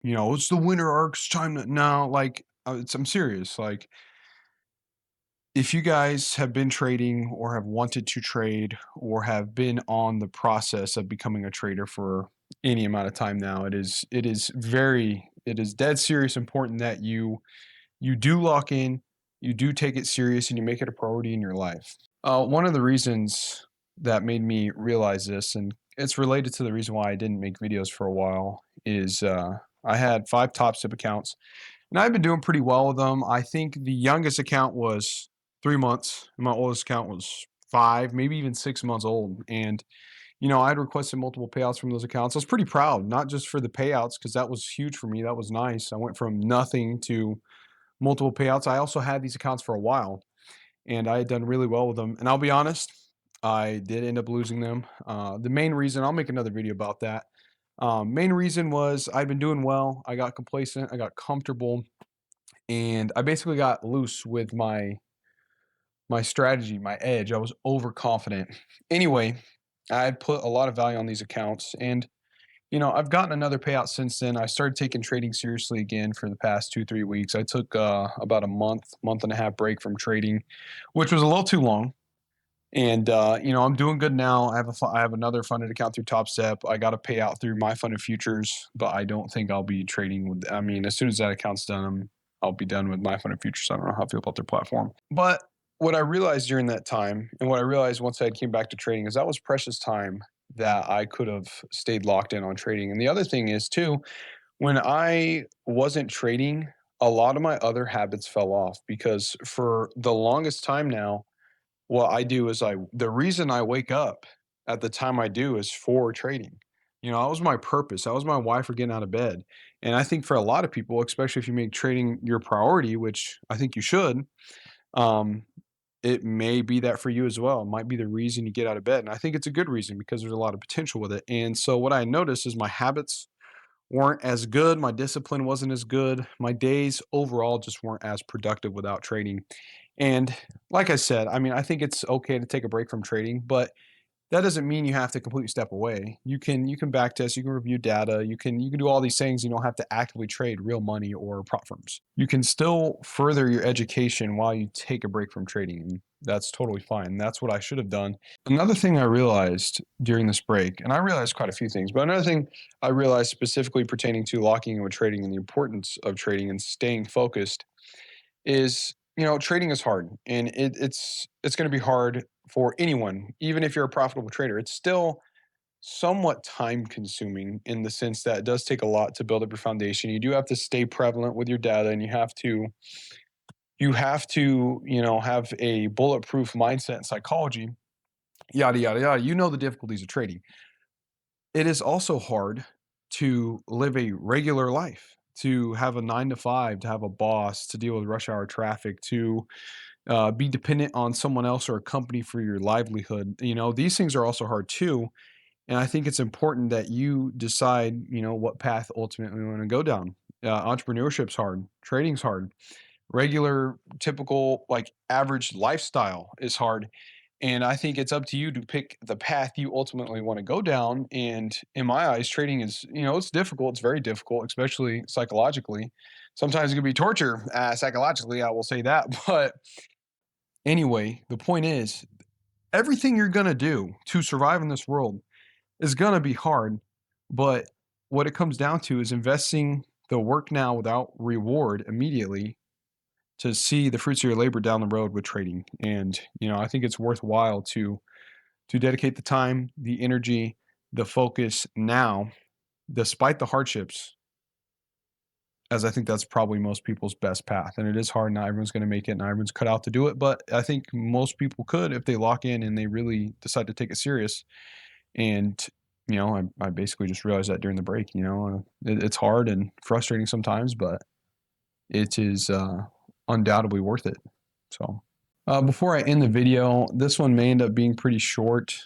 It's the winter arc. It's time to now. Like, I'm serious. Like, if you guys have been trading or have wanted to trade or have been on the process of becoming a trader for any amount of time now, it is dead serious important that you do lock in, you do take it serious, and you make it a priority in your life. One of the reasons that made me realize this, and it's related to the reason why I didn't make videos for a while, is I had 5 top step accounts, and I've been doing pretty well with them. I think the youngest account was 3 months, and my oldest account was 5, maybe even 6 months old. And I'd requested multiple payouts from those accounts. I was pretty proud, not just for the payouts, because that was huge for me. That was nice. I went from nothing to multiple payouts. I also had these accounts for a while, and I had done really well with them. And I'll be honest, I did end up losing them. The main reason, I'll make another video about that. Main reason was I'd been doing well. I got complacent. I got comfortable, and I basically got loose with my strategy, my edge. I was overconfident. Anyway, I had put a lot of value on these accounts, and I've gotten another payout since then. I started taking trading seriously again for the past 2, 3 weeks. I took about a month and a half break from trading, which was a little too long. And I'm doing good now. I have another funded account through Top Step. I got a payout through my funded futures, but I don't think I'll be trading with. I mean, as soon as that account's done, I'll be done with my funded futures. I don't know how I feel about their platform. But what I realized during that time, and what I realized once I came back to trading, is that was precious time that I could have stayed locked in on trading. And the other thing is too, when I wasn't trading, a lot of my other habits fell off because for the longest time now, what I do is the reason I wake up at the time I do is for trading. That was my purpose. That was my why for getting out of bed. And I think for a lot of people, especially if you make trading your priority, which I think you should, um, it may be that for you as well. It might be the reason you get out of bed. And I think it's a good reason because there's a lot of potential with it. And so what I noticed is my habits weren't as good. My discipline wasn't as good. My days overall just weren't as productive without trading. And like I said, I mean, I think it's okay to take a break from trading, but that doesn't mean you have to completely step away. You can back test, you can review data, you can do all these things. You don't have to actively trade real money or prop firms. You can still further your education while you take a break from trading. And that's totally fine. That's what I should have done. Another thing I realized during this break, and I realized quite a few things, but another thing I realized specifically pertaining to locking in with trading and the importance of trading and staying focused is trading is hard, and it's going to be hard for anyone. Even if you're a profitable trader, it's still somewhat time consuming in the sense that it does take a lot to build up your foundation. You do have to stay prevalent with your data, and you have to have a bulletproof mindset and psychology, yada yada yada. The difficulties of trading. It is also hard to live a regular life, to have a 9 to 5, to have a boss, to deal with rush hour traffic, to be dependent on someone else or a company for your livelihood. These things are also hard too. And I think it's important that you decide, what path ultimately you want to go down. Entrepreneurship's hard, trading's hard, regular, typical, like average lifestyle is hard. And I think it's up to you to pick the path you ultimately want to go down. And in my eyes, trading is, it's difficult. It's very difficult, especially psychologically. Sometimes it can be torture psychologically, I will say that. But anyway, the point is, everything you're going to do to survive in this world is going to be hard. But what it comes down to is investing the work now without reward immediately to see the fruits of your labor down the road with trading. And I think it's worthwhile to dedicate the time, the energy, the focus now, despite the hardships, as I think that's probably most people's best path. And it is hard. Not everyone's going to make it. Not everyone's cut out to do it. But I think most people could if they lock in and they really decide to take it serious. And I basically just realized that during the break. It's hard and frustrating sometimes, but it is undoubtedly worth it. So, before I end the video, this one may end up being pretty short.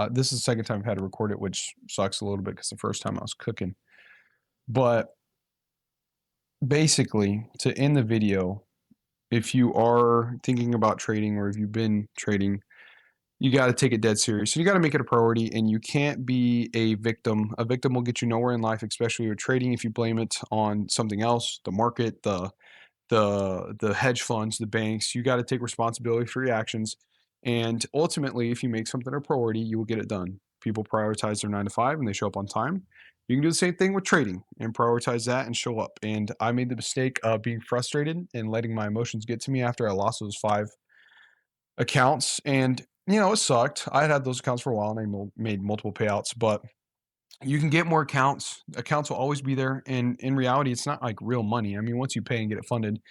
This is the second time I've had to record it, which sucks a little bit because the first time I was cooking. But basically, to end the video, if you are thinking about trading or if you've been trading, you got to take it dead serious. You got to make it a priority, and you can't be a victim. A victim will get you nowhere in life, especially with trading. If you blame it on something else, the market, the hedge funds, the banks, you got to take responsibility for your actions. And ultimately, if you make something a priority, you will get it done. People prioritize their 9 to 5 and they show up on time. You can do the same thing with trading and prioritize that and show up. And I made the mistake of being frustrated and letting my emotions get to me after I lost those 5 accounts. And, it sucked. I had those accounts for a while and I made multiple payouts, but you can get more accounts. Accounts will always be there. And in reality, it's not like real money. I mean, once you pay and get it funded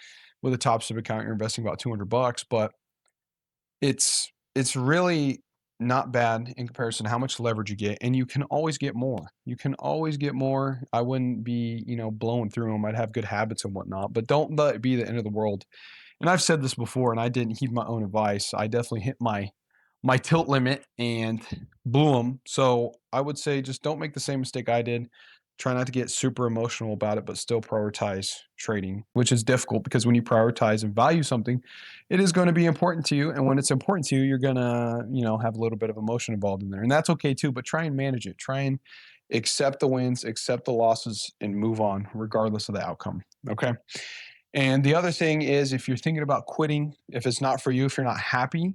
with a top sub account, you're investing about $200, but it's really not bad in comparison to how much leverage you get, and you can always get more. You can always get more. I wouldn't be, blowing through them. I'd have good habits and whatnot, but don't let it be the end of the world. And I've said this before, and I didn't heed my own advice. I definitely hit my tilt limit and blew them. So I would say just don't make the same mistake I did. Try not to get super emotional about it, but still prioritize trading, which is difficult because when you prioritize and value something, it is going to be important to you. And when it's important to you, you're going to, have a little bit of emotion involved in there. And that's okay too, but try and manage it. Try and accept the wins, accept the losses, and move on regardless of the outcome. Okay. And the other thing is if you're thinking about quitting, if it's not for you, if you're not happy,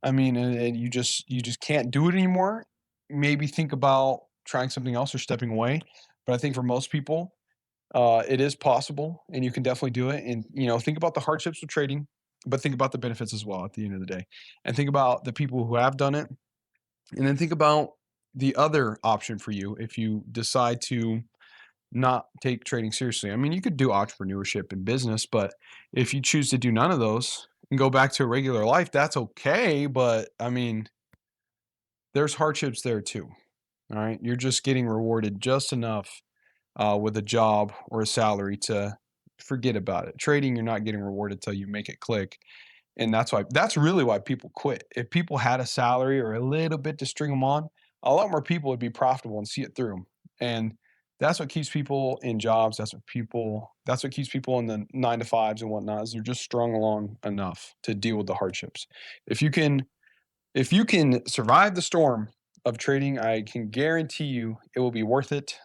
I mean, and you just can't do it anymore, maybe think about trying something else or stepping away. But I think for most people, it is possible and you can definitely do it. And, think about the hardships of trading, but think about the benefits as well at the end of the day. And think about the people who have done it. And then think about the other option for you if you decide to not take trading seriously. I mean, you could do entrepreneurship and business, but if you choose to do none of those and go back to a regular life, that's okay. But I mean, there's hardships there too. All right. You're just getting rewarded just enough with a job or a salary to forget about it. Trading, you're not getting rewarded till you make it click. And that's really why people quit. If people had a salary or a little bit to string them on, a lot more people would be profitable and see it through. And that's what keeps people in jobs. That's what keeps people in the 9 to 5s and whatnot, is they're just strung along enough to deal with the hardships. If you can if you can survive the storm of trading, I can guarantee you it will be worth it.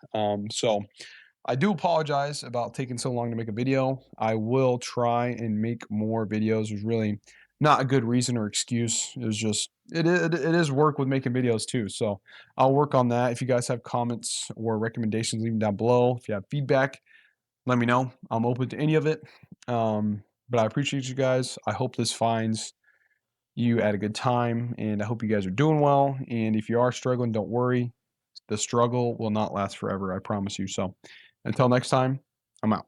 So I do apologize about taking so long to make a video. I will try and make more videos. There's really not a good reason or excuse. It was just it is work with making videos too. So I'll work on that. If you guys have comments or recommendations, leave them down below. If you have feedback, let me know. I'm open to any of it. But I appreciate you guys. I hope this finds you at a good time, and I hope you guys are doing well. And if you are struggling, don't worry. The struggle will not last forever. I promise you. So until next time, I'm out.